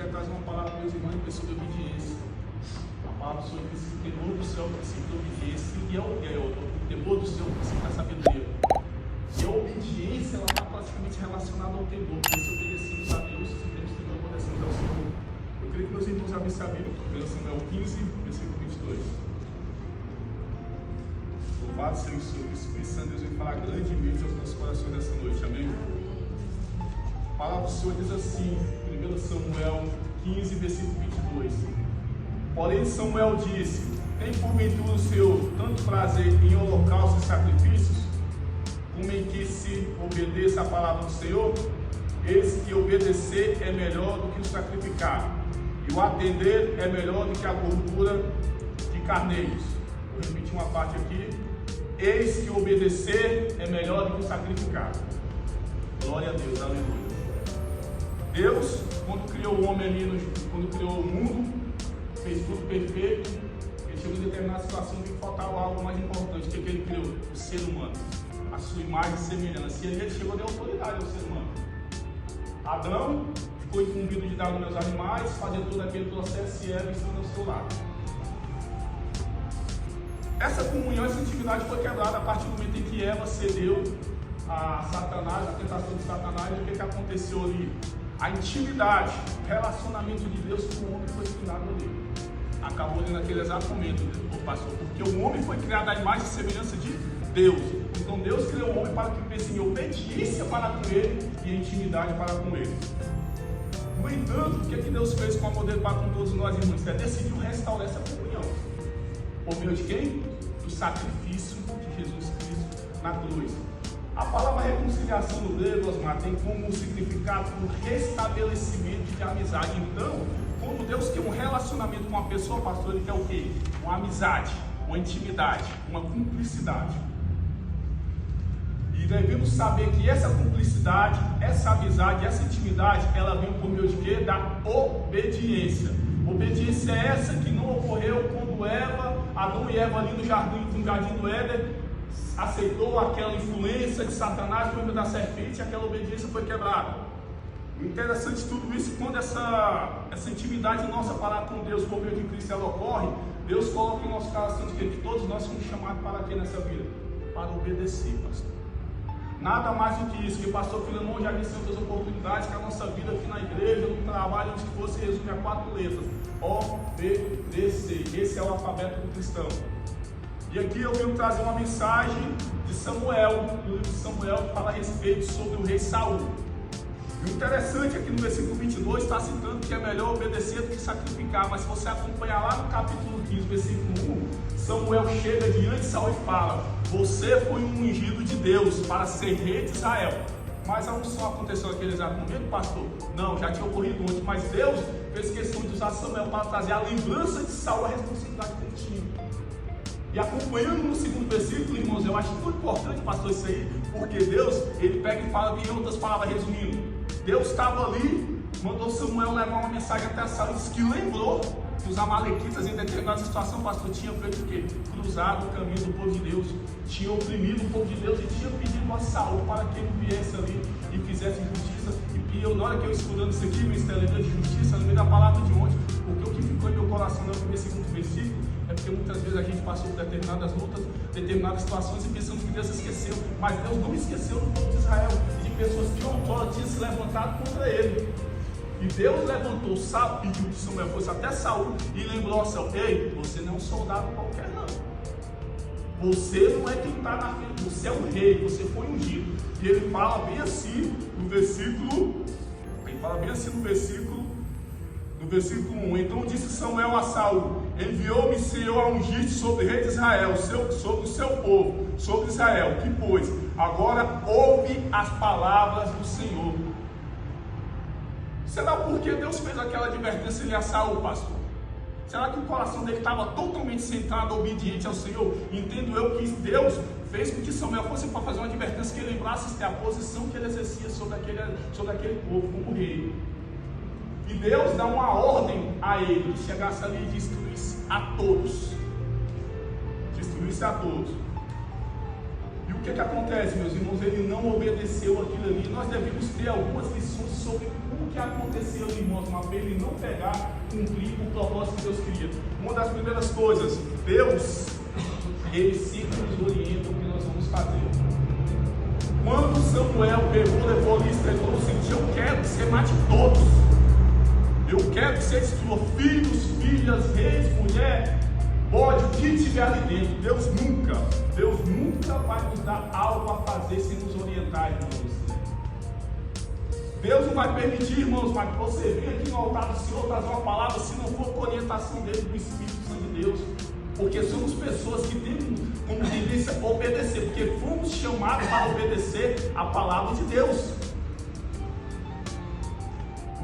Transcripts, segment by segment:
quero trazer uma palavra para meus irmãos em pessoa de obediência. A palavra do Senhor diz que o temor do céu é o princípio da obediência e o temor do céu é o princípio da sabedoria. E a obediência ela está praticamente relacionada ao temor, porque se obedecemos a Deus, se temos temor, obedecemos ao Senhor. Eu creio que meus irmãos abrissem a Bíblia, 1 Samuel 15, versículo 22. Louvado seja o Senhor, que o Espírito Santo Deus vem falar grandemente aos nossos corações nessa noite, amém? A palavra do Senhor diz assim, 1 Samuel 15, versículo 22. Porém Samuel disse: tem porventura o Senhor tanto prazer em holocaustos e sacrifícios, como em que se obedeça a palavra do Senhor? Eis que obedecer é melhor do que o sacrificar, e o atender é melhor do que a gordura de carneiros. Vou repetir uma parte aqui. Eis que obedecer é melhor do que o sacrificar. Glória a Deus, aleluia. Deus, quando criou o homem ali, quando criou o mundo, fez tudo perfeito. Ele chegou em determinada situação que faltava algo mais importante. O que ele criou? O ser humano, a sua imagem e semelhança. E ele chegou a dar autoridade ao ser humano. Adão ficou incumbido de dar nome aos animais, fazer todo aquele processo, e Eva estando ao seu lado. Essa comunhão, essa intimidade foi quebrada a partir do momento em que Eva cedeu a Satanás, a tentação de Satanás. E o que aconteceu ali? A intimidade, o relacionamento de Deus com o homem foi finado ali. Acabou ali naquele exato momento, pastor, porque o homem foi criado à imagem e semelhança de Deus. Então Deus criou o homem para que viesse em obediência para com ele e em intimidade para com ele. No entanto, o que Deus fez com o amor dele para com todos nós, irmãos? Ele decidiu restaurar essa comunhão. Por meio de quem? Do sacrifício de Jesus Cristo na cruz. A palavra reconciliação no grego, Osmar, tem como significado o restabelecimento de amizade. Então, quando Deus quer um relacionamento com uma pessoa, pastor, ele quer o quê? Uma amizade, uma intimidade, uma cumplicidade. E devemos saber que essa cumplicidade, essa amizade, essa intimidade, ela vem por meio de quê? Da obediência. Obediência é essa que não ocorreu quando Adão e Eva ali no jardim do Éden aceitou aquela influência de Satanás por meio da serpente, e aquela obediência foi quebrada. O interessante de tudo isso, quando essa intimidade nossa para com Deus por meio de Cristo ela ocorre, Deus coloca em nosso coração de que todos nós somos chamados para quê nessa vida? Para obedecer, pastor. Nada mais do que isso, que o pastor Filemão já disse em outras oportunidades, que a nossa vida aqui na igreja, no trabalho, onde fosse resume a 4 letras: obedecer. Esse é o alfabeto do cristão. E aqui eu venho trazer uma mensagem de Samuel, no livro de Samuel, que fala a respeito sobre o rei Saul. E o interessante é que no versículo 22 está citando que é melhor obedecer do que sacrificar, mas se você acompanhar lá no capítulo 15, versículo 1, Samuel chega diante de Saul e fala: você foi um ungido de Deus para ser rei de Israel. Mas a unção aconteceu naquele exato momento, pastor? Não, já tinha ocorrido antes, mas Deus fez questão de usar Samuel para trazer a lembrança de Saul, a responsabilidade que ele tinha. E acompanhando no segundo versículo, irmãos, eu acho muito importante, pastor, isso aí, porque Deus, ele pega e fala, em outras palavras, resumindo, Deus estava ali, mandou Samuel levar uma mensagem até Saul, e disse que lembrou que os amalequitas, em determinada situação, pastor, tinham feito o quê? Cruzado o caminho do povo de Deus, tinham oprimido o povo de Deus e tinham pedido a Saul para que ele viesse ali e fizesse justiça. E eu, na hora que eu estudando isso aqui, ministério de justiça, no meio da palavra de ontem, porque o que ficou em meu coração no primeiro e segundo versículo é porque muitas vezes a gente passou por determinadas lutas, determinadas situações e pensamos que Deus esqueceu, mas Deus não esqueceu do povo de Israel e de pessoas que outrora tinham se levantado contra ele. E Deus levantou Saul, pediu que Samuel fosse até Saul e lembrou a Saul: ei, você não é um soldado qualquer não. Você não é quem está na frente, você é um rei, você foi ungido. E ele fala bem assim no versículo, no versículo 1. Então disse Samuel a Saul: enviou-me Senhor a ungir sobre o rei de Israel, sobre o seu povo, sobre Israel. Que pois, agora ouve as palavras do Senhor. Será porque Deus fez aquela advertência ali a Saul, pastor? Será que o coração dele estava totalmente centrado, obediente ao Senhor? Entendo eu que Deus fez com que Samuel fosse para fazer uma advertência, que ele lembrasse a posição que ele exercia sobre aquele povo como rei. E Deus dá uma ordem a ele, que chegasse ali e destruísse a todos. Destruísse a todos. E o o que acontece, meus irmãos? Ele não obedeceu aquilo ali. Nós devemos ter algumas lições sobre o que aconteceu, irmãos, mas para ele não pegar, cumprir o propósito que Deus queria. Uma das primeiras coisas, Deus, ele sempre nos orienta o que nós vamos fazer. Quando Samuel pegou, levou a lista, ele falou o seguinte: eu quero que você mate todos. Eu quero que você destrua filhos, filhas, reis, mulher, bode, o que tiver ali dentro. Deus nunca vai nos dar algo a fazer sem nos orientar, irmãos. Deus não vai permitir, irmãos, mas que você venha aqui no altar do Senhor trazer uma palavra se não for com orientação dele, do Espírito Santo de Deus. Porque somos pessoas que temos como tendência a obedecer, porque fomos chamados para obedecer a palavra de Deus.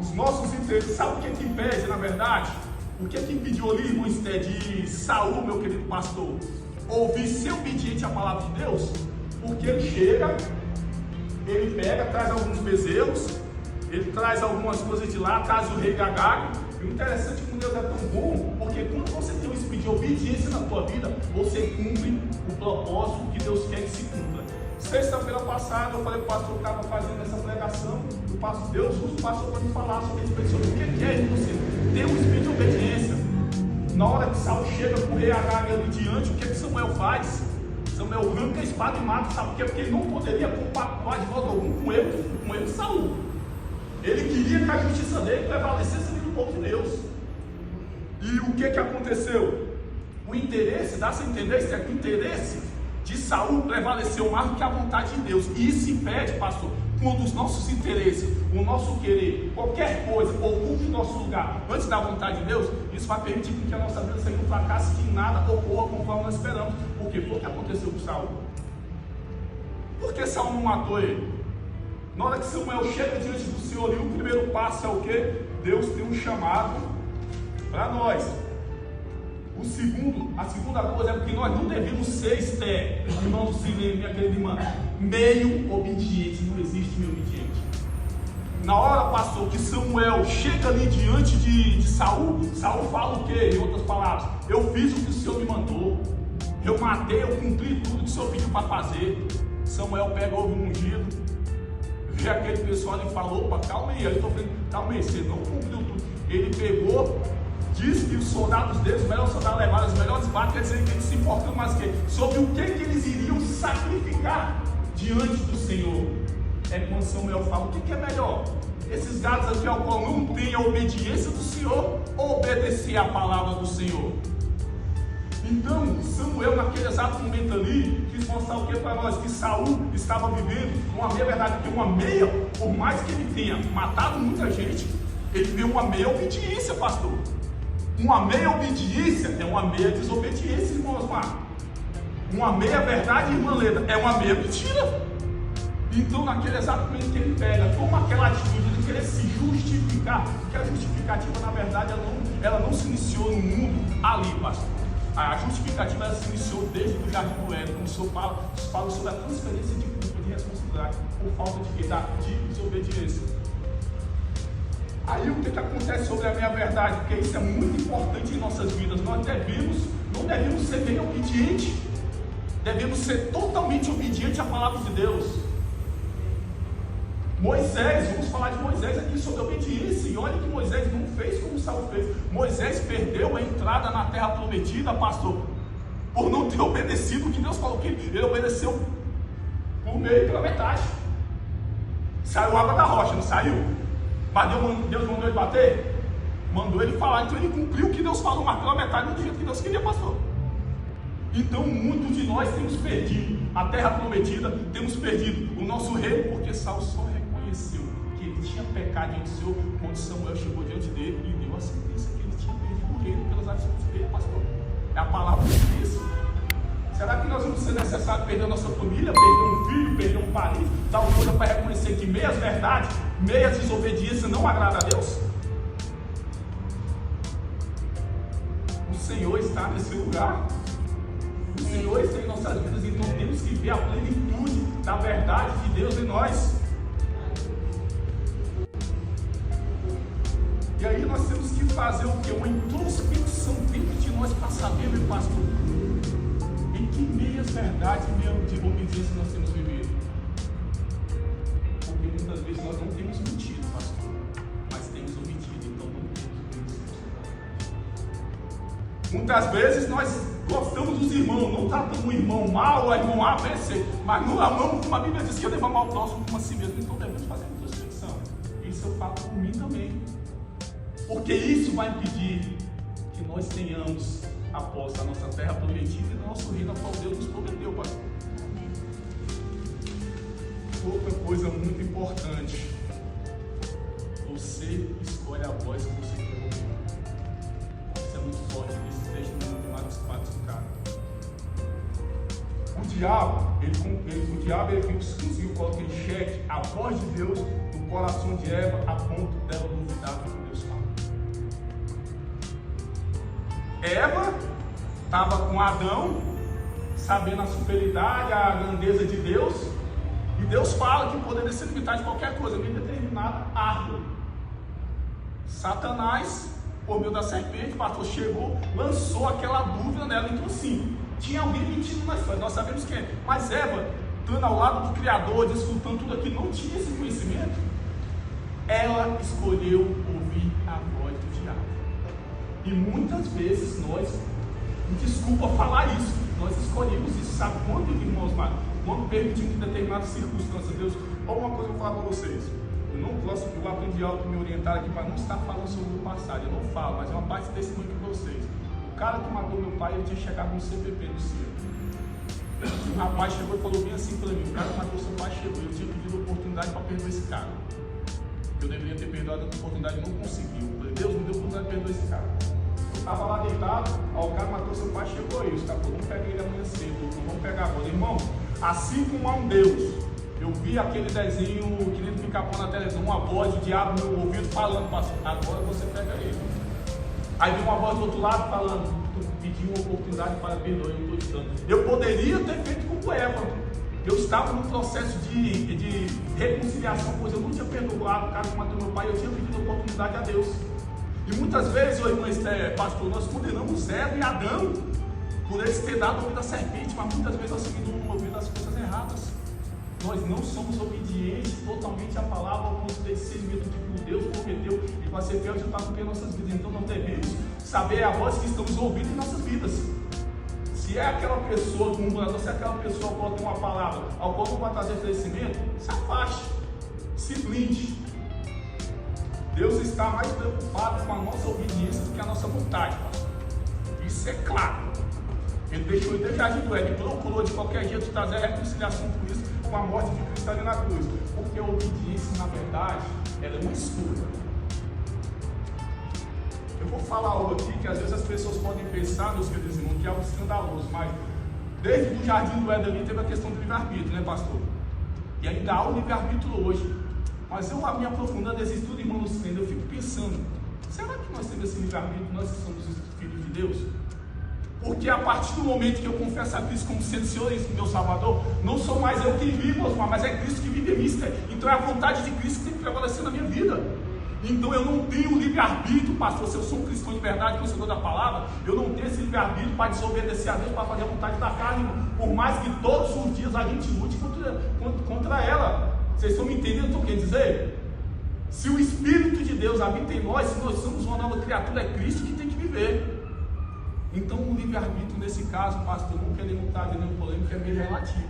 Os nossos interesses, sabe o que impede, na verdade? O que impediu ali, irmão Esté, de Saul, meu querido pastor, ouvir ser obediente à palavra de Deus? Porque ele chega, ele pega, traz alguns bezerros, ele traz algumas coisas de lá, traz o rei Agag. E o interessante é que Deus é tão bom, porque quando você tem um espírito de obediência na tua vida, você cumpre o propósito que Deus quer que se cumpra. Sexta-feira passada, eu falei para o pastor que estava fazendo essa pregação, Deus usa o pastor para me falar sobre o que é você ter um espírito de obediência. Na hora que Saul chega com o rei Agag ali diante, o que Samuel faz? Samuel arranca a espada e mata, sabe por quê? Porque ele não poderia compactuar de modo algum com ele de Saul. Ele queria que a justiça dele prevalecesse ali no povo de Deus. E o que aconteceu? O interesse, dá-se a entender, isso é que o interesse de Saul prevaleceu mais do que a vontade de Deus. E isso impede, pastor, quando os nossos interesses, o nosso querer, qualquer coisa, ocupe o nosso lugar antes da vontade de Deus, isso vai permitir que a nossa vida seja um fracasso, que nada ocorra conforme nós esperamos. Porque foi o que aconteceu com Saul. Por que Saul não matou ele? Na hora que Samuel chega diante do Senhor, e o primeiro passo é o que? Deus tem um chamado para nós. A segunda coisa é que nós não devemos ser, Esté, irmão do cinema, minha querida irmã, meio obediente. Não existe meio obediente. Na hora, pastor, que Samuel chega ali diante de Saul, Saul fala o quê? Em outras palavras, eu fiz o que o Senhor me mandou, eu matei, eu cumpri tudo que o Senhor pediu para fazer. Samuel pega, ouve um ungido, vê aquele pessoal e falou: opa, calma aí, calma aí, você não cumpriu tudo. Ele pegou, diz que os soldados deles, os melhores soldados levaram as melhores batas, quer dizer que eles se importam mais sobre o que eles iriam sacrificar diante do Senhor. É quando Samuel fala: o que é melhor? Esses gados aqui ao qual não tem a obediência do Senhor, ou obedecer a palavra do Senhor? Então, Samuel, naquele exato momento ali, quis mostrar o que para nós? Que Saul estava vivendo uma meia verdade, porque uma meia, por mais que ele tenha matado muita gente, ele viveu uma meia obediência, pastor. Uma meia obediência é uma meia desobediência, irmão Osmar. Uma meia verdade, irmã Leda, é uma meia mentira. Então, naquele exato momento que ele pega, toma aquela atitude de querer se justificar, porque a justificativa, na verdade, ela não se iniciou no mundo ali, pastor. A justificativa ela se iniciou desde o Jardim do Éden, quando o Senhor fala sobre a transferência de culpa, de responsabilidade, por falta de desobediência. Aí o que acontece sobre a minha verdade? Porque isso é muito importante em nossas vidas. Nós não devemos ser bem obedientes, devemos ser totalmente obedientes à palavra de Deus. Moisés, vamos falar de Moisés aqui sobre obediência, e olha que Moisés não fez como Saul fez. Moisés perdeu a entrada na terra prometida, pastor, por não ter obedecido o que Deus falou, que ele obedeceu por meio e pela metade. Saiu água da rocha, não saiu? Mas Deus mandou ele bater? Mandou ele falar, então ele cumpriu o que Deus falou, mas pela metade do jeito que Deus queria, pastor. Então muitos de nós temos perdido a terra prometida, temos perdido o nosso reino, porque Saul só reconheceu que ele tinha pecado diante do Senhor quando Samuel chegou diante dele e deu a sentença que ele tinha perdido o reino pelas atitudes dele, pastor. É a palavra de Deus. Será que nós vamos ser necessário perder a nossa família, perder um filho, perder um parente, dar uma coisa para reconhecer que meias verdades, meias desobediências não agrada a Deus? O Senhor está nesse lugar. O Senhor está em nossas vidas, então temos que ver a plenitude da verdade de Deus em nós. E aí nós temos que fazer o quê? Uma introspecção dentro de nós para saber, meu pastor, em que meias verdades e meio de obediência nós temos vivido? Porque muitas vezes nós não temos mentido, pastor, mas temos omitido, então não temos obedecido. Muitas vezes nós gostamos dos irmãos, não tratamos o irmão mal, o irmão A, B, C, mas não amamos, como a Bíblia diz que eu devo amar o próximo como a si mesmo, então devemos fazer introspecção. Isso eu falo por mim também. Porque isso vai impedir que nós tenhamos a posse da nossa terra prometida e do nosso reino, a qual Deus nos prometeu, pastor. Outra coisa muito importante: você escolhe a voz que você quer ouvir. Isso é muito forte nesse texto de Marcos 4. O diabo ele conseguiu colocar em xeque a voz de Deus no coração de Eva, a ponto dela duvidar do que Deus fala. Eva estava com Adão, sabendo a superioridade, a grandeza de Deus, e Deus fala que poderia se limitar de qualquer coisa, nem determinada árvore. Satanás, por meio da serpente, o pastor chegou, lançou aquela dúvida nela. Então, sim, tinha alguém mentindo na história, nós sabemos quem é, mas Eva, estando ao lado do Criador, desfrutando tudo aquilo, não tinha esse conhecimento. Ela escolheu ouvir a voz do diabo. E muitas vezes nós, desculpa falar isso, nós escolhemos isso. Sabe quando, irmãos, quando permitimos em determinadas circunstâncias, Deus, ou uma coisa eu vou falar para vocês, eu aprendi algo que me orientaram aqui para não estar falando sobre o passado, eu não falo, mas é uma parte desse testemunho para vocês. O cara que matou meu pai, ele tinha chegado no CPP do CIA. Um rapaz chegou e falou bem assim para mim: o cara que matou seu pai chegou, eu tinha pedido oportunidade para perdoar esse cara. Eu deveria ter perdoado a oportunidade e não conseguiu. Eu falei: Deus me deu oportunidade de perdoar esse cara. Eu estava lá deitado, o cara matou seu pai, chegou aí. Os caras falaram: vamos pegar ele amanhã cedo, não vamos pegar agora. Irmão, assim como há um Deus, eu vi aquele desenho querendo pica-pau na televisão, uma voz do diabo no ouvido falando: pastor, agora você pega ele. Aí veio uma voz do outro lado falando: tu pediu uma oportunidade para perdoar, eu não estou dando. Eu poderia ter feito como Eva. Eu estava num processo de reconciliação, pois eu não tinha perdoado o cara que matou meu pai, eu tinha pedido oportunidade a Deus. E muitas vezes, ô irmã Esther, pastor, nós condenamos Eva e Adão por eles terem dado ouvido à serpente, mas muitas vezes nós seguimos no ouvido das coisas erradas. Nós não somos obedientes totalmente à palavra, ao ponto de discernimento de que o Deus prometeu e vai ser fiel de estar cumprindo nossas vidas. Então nós devemos saber a voz que estamos ouvindo em nossas vidas. Se é aquela pessoa do murmurador, se é aquela pessoa que tem uma palavra ao qual não vai trazer crescimento, se afaste, se blinde. Deus está mais preocupado com a nossa obediência do que a nossa vontade, pastor. Isso é claro. Ele deixou o jardim do Éden, procurou de qualquer jeito trazer a reconciliação por isso, com a morte de Cristo ali na cruz. Porque a obediência, na verdade, ela é uma escolha. Eu vou falar algo aqui que às vezes as pessoas podem pensar, meus queridos irmãos, que é algo escandaloso, mas desde o jardim do Éden ali teve a questão do livre-arbítrio, né, pastor? E ainda há o livre-arbítrio hoje. Mas eu, me aprofundando esse estudo, irmão Luciano, eu fico pensando: será que nós temos esse livre-arbítrio, nós que somos os filhos de Deus? Porque a partir do momento que eu confesso a Cristo como sendo Senhor e meu Salvador, não sou mais eu que vivo, mas é Cristo que vive em mim. Então é a vontade de Cristo que tem que prevalecer na minha vida. Então eu não tenho livre-arbítrio, pastor. Se eu sou um cristão de verdade, conhecedor da palavra, eu não tenho esse livre-arbítrio para desobedecer a Deus, para fazer a vontade da carne, por mais que todos os dias a gente lute contra ela. Vocês estão me entendendo o que eu quero dizer? Se o Espírito de Deus habita em nós, se nós somos uma nova criatura, é Cristo que tem que viver. Então o livre-arbítrio nesse caso, pastor, não queremos estar dando polêmica, é meio relativo,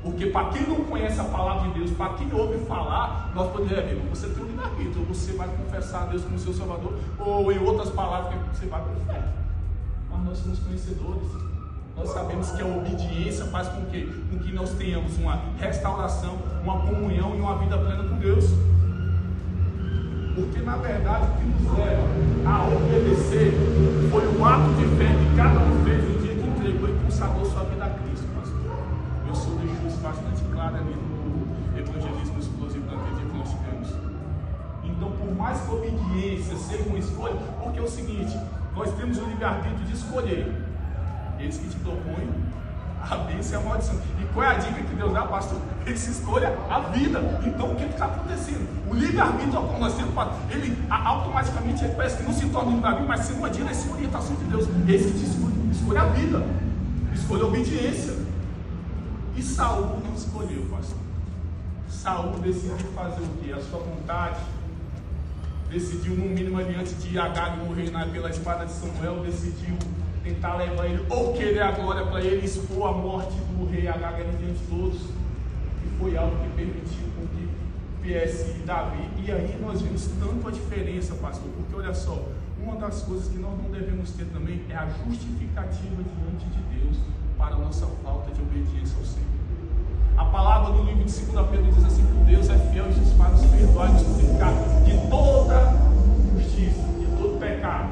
porque para quem não conhece a palavra de Deus, para quem ouve falar, nós podemos ver: você tem um livre-arbítrio, ou você vai confessar a Deus como seu Salvador, ou em outras palavras, você vai por fé. Mas nós somos conhecedores, nós sabemos que a obediência faz com que nós tenhamos uma restauração, uma comunhão e uma vida plena com Deus. Porque na verdade o que nos leva a obedecer foi o ato de fé que cada um fez no dia que entregou e consagrou sua vida a Cristo, pastor. Eu sou deixou isso bastante claro ali no evangelismo explosivo da vida que nós tivemos. Então, por mais que a obediência seja uma escolha, porque é o seguinte: nós temos o livre-arbítrio de escolher. Eles que te propõem a bênção e a maldição. E qual é a dica que Deus dá, pastor? Ele se escolha a vida. Então o que está acontecendo? O livre-arbítrio ao qual nós temos, ele automaticamente ele parece que não se torna um livre-arbítrio, mas sim uma direção e orientação de Deus. Esse que te escolhe a vida. Escolheu obediência. E Saul não escolheu, pastor. Saul decidiu fazer o quê? A sua vontade. Decidiu, no mínimo, ali antes de Agag morrer pela espada de Samuel, decidiu tentar levar ele, ou querer a glória para ele, expor a morte do rei Agag ali diante de todos. E foi algo que permitiu com que viesse Davi. E aí nós vemos tanto a diferença, pastor, porque olha só, uma das coisas que nós não devemos ter também é a justificativa diante de Deus para a nossa falta de obediência ao Senhor. A palavra do livro de 2 Pedro diz assim: que Deus é fiel e justo para nos perdoar e nos purificar de toda justiça, de todo pecado.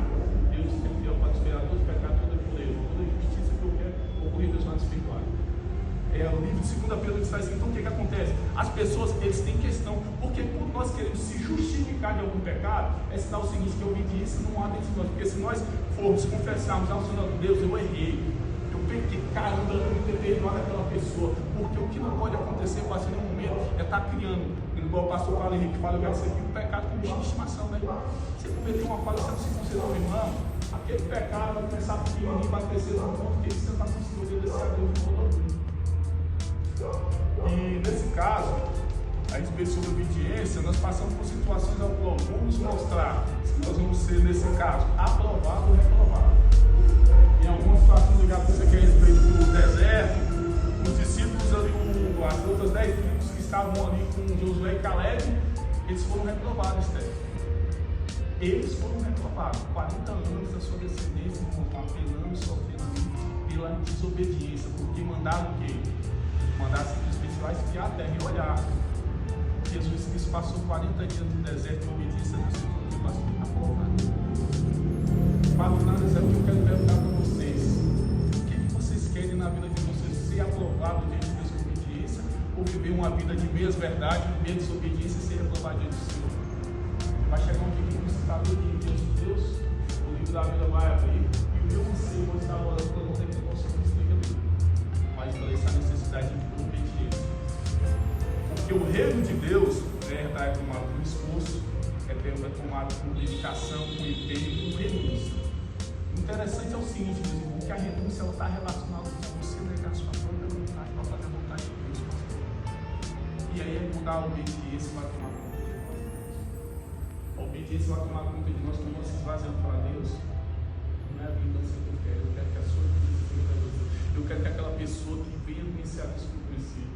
Deus é fiel para nos perdoar todo pecado, toda pureza, toda injustiça que eu quero ocorrer, Deus vai nos perdoar. O livro de 2 Pedro diz assim: então o que acontece? As pessoas, eles têm questão, porque quando nós queremos se justificar de algum pecado, é sinal o seguinte, que a obediência não há dentro de nós, porque se nós formos confessarmos ao Senhor, Deus, eu errei, que caramba, eu não ter perdoado aquela pessoa, porque o que não pode acontecer com assim no momento é estar criando, igual o pastor Paulo Henrique fala, eu quero ser um pecado com bicho de estimação, né? Você cometeu uma falha, você não se considerou irmão, aquele pecado vai começar pequenininho, vai crescer no ponto que você não está conseguindo obedecer a Deus de todo orgulho. E nesse caso, a respeito sobre obediência, nós passamos por situações ao qual vamos mostrar se nós vamos ser, nesse caso, aprovado ou reprovado. Em algumas situações, eu já pensei que a respeito do deserto, os discípulos ali, as outras 10 tribos que estavam ali com Josué e Caleb, eles foram reprovados, Esther. Eles foram reprovados. 40 anos da sua descendência, apelando, sofrendo pela desobediência, porque mandaram o quê? Mandaram simplesmente lá espiar a terra e olhar. Jesus Cristo passou 40 dias no deserto em obediência do Senhor, que passou aprovado. Falo nada, é o que eu quero perguntar para vocês. O que vocês querem na vida de vocês? Ser aprovado diante de Deus com obediência, ou viver uma vida de meias verdade, de meia desobediência e ser reprovado diante do Senhor? Vai chegar um dia que você está tudo diante de Deus, o livro da vida vai abrir, e o meu anseio vai estar orando para não ter que conseguir explicar tudo. Mas para essa necessidade de obediência. Porque o reino de Deus, é tomado com esforço, é tomado com dedicação, com empenho, com renúncia. O interessante é o seguinte, meus irmãos, que a renúncia está relacionada com você negar a sua própria vontade para fazer a vontade de Deus, pastor. E aí é mudar a obediência vai tomar conta de nós. A obediência vai tomar conta de nós quando nós se esvaziamos para Deus. Não é a vingança que eu quero que a sua obediência seja para você. Eu quero que aquela pessoa que venha vencer a Deus por princípio.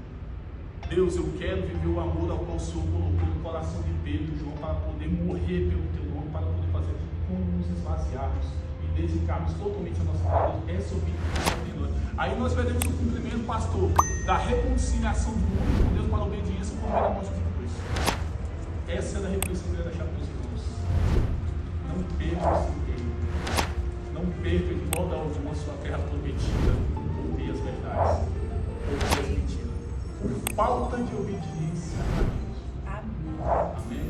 Deus, eu quero viver o amor ao qual o Senhor colocou no coração de Pedro e João para poder morrer pelo teu nome, para poder fazer como nos esvaziarmos e dedicarmos totalmente a nossa vida. Essa obediência. Aí nós veremos o cumprimento, pastor, da reconciliação do mundo com Deus para a obediência por meio da morte de Cristo. Essa é a reflexão que eu queria deixar para os irmãos. Não perca esse tempo. Não perca de volta ao último a sua terra prometida, ouvir as verdades, ouvir as mentiras. Por falta de obediência a Deus. Amém.